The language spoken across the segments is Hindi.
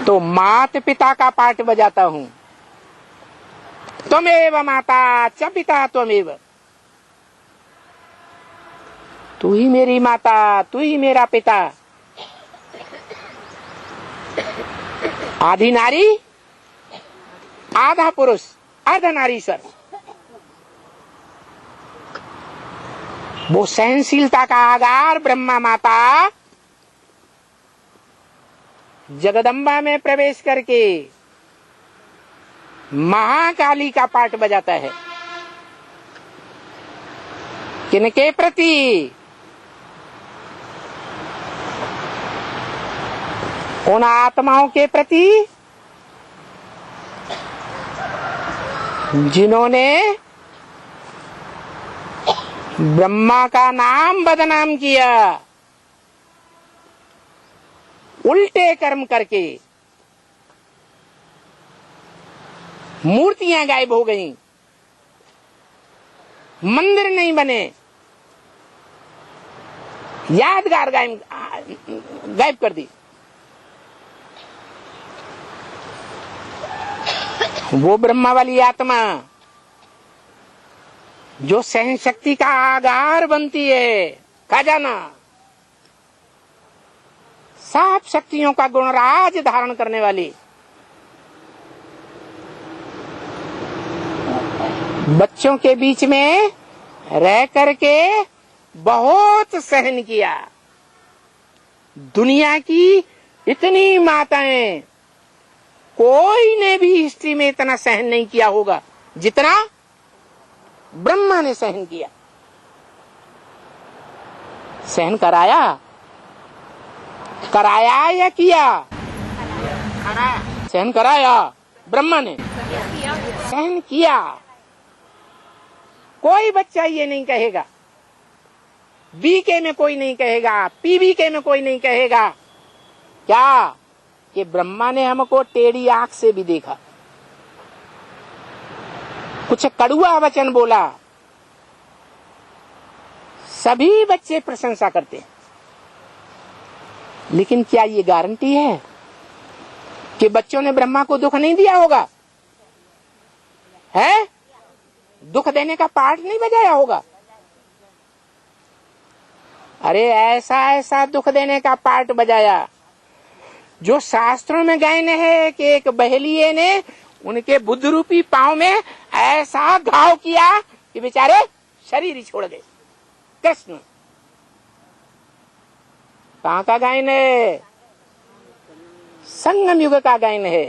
तो मात पिता का पाठ बजाता हूं। त्वमेव माता च पिता त्वमेव, तू ही मेरी माता, तू ही मेरा पिता। आधी नारी आधा पुरुष आधा नारीश्वर, वो सहनशीलता का आगार ब्रह्मा माता जगदम्बा में प्रवेश करके महाकाली का पाठ बजाता है। किनके प्रति? उन आत्माओं के प्रति जिन्होंने ब्रह्मा का नाम बदनाम किया, उल्टे कर्म करके मूर्तियां गायब हो गईं, मंदिर नहीं बने, यादगार गायब कर दी। वो ब्रह्मा वाली आत्मा जो सहन शक्ति का आगार बनती है, खजाना, सात शक्तियों का गुणराज धारण करने वाली, बच्चों के बीच में रह करके बहुत सहन किया। दुनिया की इतनी माताएं, कोई ने भी हिस्ट्री में इतना सहन नहीं किया होगा जितना ब्रह्मा ने सहन किया। सहन कराया या किया? सहन कराया, ब्रह्मा ने सहन किया। कोई बच्चा ये नहीं कहेगा, बीके में कोई नहीं कहेगा, पीबीके में कोई नहीं कहेगा क्या कि ब्रह्मा ने हमको टेढ़ी आंख से भी देखा, कुछ कड़ुआ वचन बोला। सभी बच्चे प्रशंसा करते हैं, लेकिन क्या ये गारंटी है कि बच्चों ने ब्रह्मा को दुख नहीं दिया होगा? है? दुख देने का पाठ नहीं बजाया होगा? अरे ऐसा ऐसा दुख देने का पाठ बजाया जो शास्त्रों में गायन है कि एक बहेलिये ने उनके बुद्ध रूपी पांव में ऐसा घाव किया कि बेचारे शरीर ही छोड़ गए। कृष्ण कहाँ का गायन है? संगम युग का गायन है।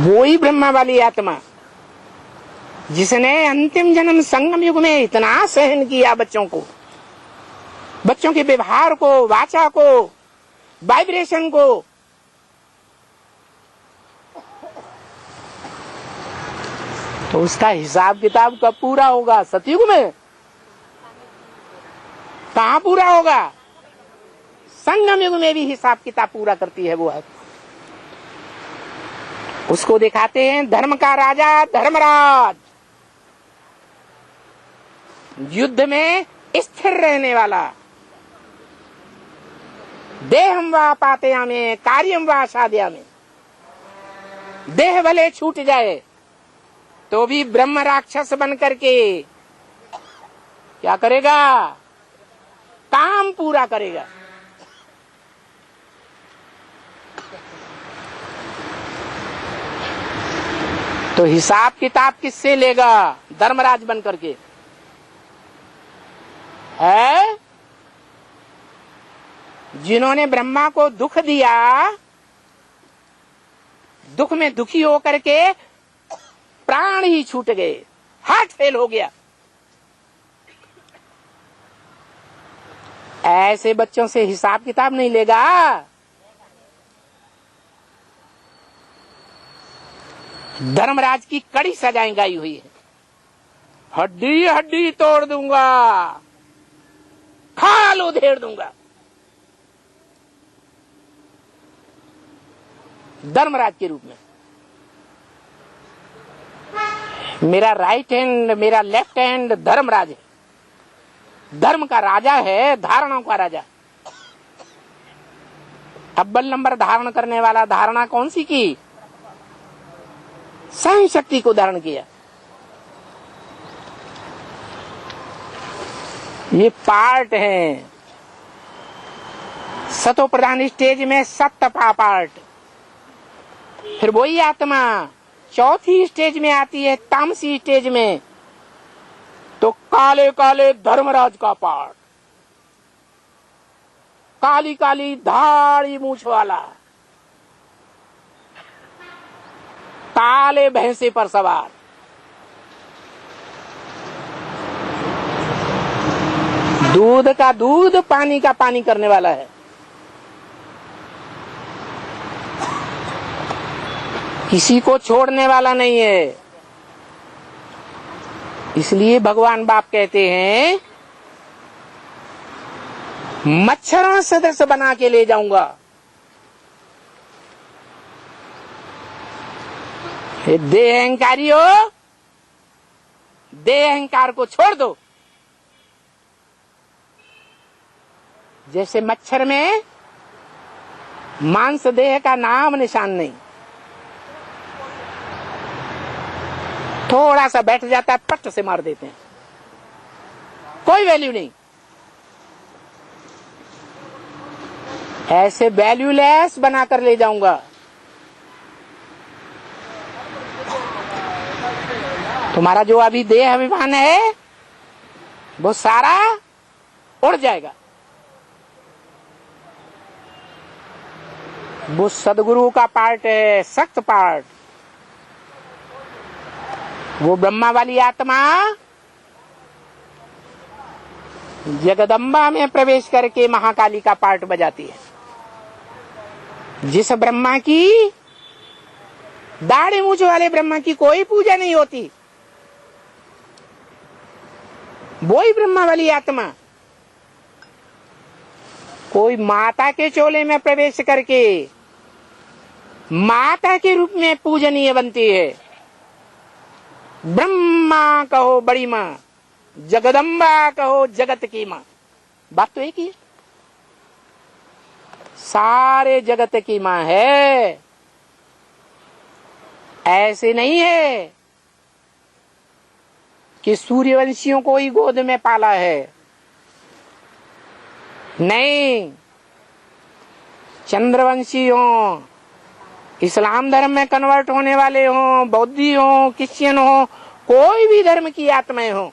वो ही ब्रह्मा वाली आत्मा जिसने अंतिम जन्म संगम युग में इतना सहन किया बच्चों को, बच्चों के व्यवहार को, वाचा को, वाइब्रेशन को। तो उसका हिसाब किताब कब पूरा होगा? सतयुग में। कहाँ पूरा होगा? संगम युग में भी हिसाब किताब पूरा करती है वो है। उसको दिखाते हैं धर्म का राजा धर्मराज, युद्ध में स्थिर रहने वाला, देहम वा पातयामे कार्यम वा साधयामे। देह भले छूट जाए तो भी ब्रह्म राक्षस बन करके क्या करेगा? काम पूरा करेगा। तो हिसाब किताब किससे लेगा? धर्मराज बन करके है। जिन्होंने ब्रह्मा को दुख दिया, दुख में दुखी होकर के प्राण ही छूट गए, हार्ट फेल हो गया। ऐसे बच्चों से हिसाब किताब नहीं लेगा। धर्मराज की कड़ी सजाएं गाई हुई है। हड्डी हड्डी तोड़ दूंगा, खाल उधेड़ दूंगा। धर्मराज के रूप में मेरा राइट हैंड, मेरा लेफ्ट हैंड धर्मराज है। धर्म का राजा है, धारणाओं का राजा। अव्वल नंबर धारण करने वाला धारणा कौन सी की? सहन शक्ति को धारण किया। ये पार्ट है। सतो प्रधान स्टेज में सत्तपा पार्ट, फिर वही आत्मा चौथी स्टेज में आती है, तामसी स्टेज में, तो काले काले धर्मराज का पार्ट, काली काली धाड़ी मूछ वाला, काले भैंसे पर सवार, दूध का दूध पानी का पानी करने वाला है। किसी को छोड़ने वाला नहीं है। इसलिए भगवान बाप कहते हैं मच्छरों सदृश बना के ले जाऊंगा। देह अहंकारी हो, देह अहंकार को छोड़ दो। जैसे मच्छर में मांस देह का नाम निशान नहीं, थोड़ा सा बैठ जाता है पट से मार देते हैं, कोई वैल्यू नहीं। ऐसे वैल्यूलेस बनाकर ले जाऊंगा। तुम्हारा जो अभी देह अभिमान है वो सारा उड़ जाएगा। वो सदगुरु का पार्ट है, सख्त पार्ट। वो ब्रह्मा वाली आत्मा जगदम्बा में प्रवेश करके महाकाली का पार्ट बजाती है। जिस ब्रह्मा की, दाढ़ी मूछ वाले ब्रह्मा की कोई पूजा नहीं होती, वही ब्रह्मा वाली आत्मा कोई माता के चोले में प्रवेश करके माता के रूप में पूजनीय बनती है। ब्रह्मा कहो बड़ी माँ, जगदम्बा कहो जगत की माँ, बात तो एक ही है। सारे जगत की माँ है। ऐसे नहीं है कि सूर्यवंशियों को ही गोद में पाला है, नहीं। चंद्रवंशी हो, इस्लाम धर्म में कन्वर्ट होने वाले हो, बौद्धि हो, क्रिश्चियन हो, कोई भी धर्म की आत्माएं हो,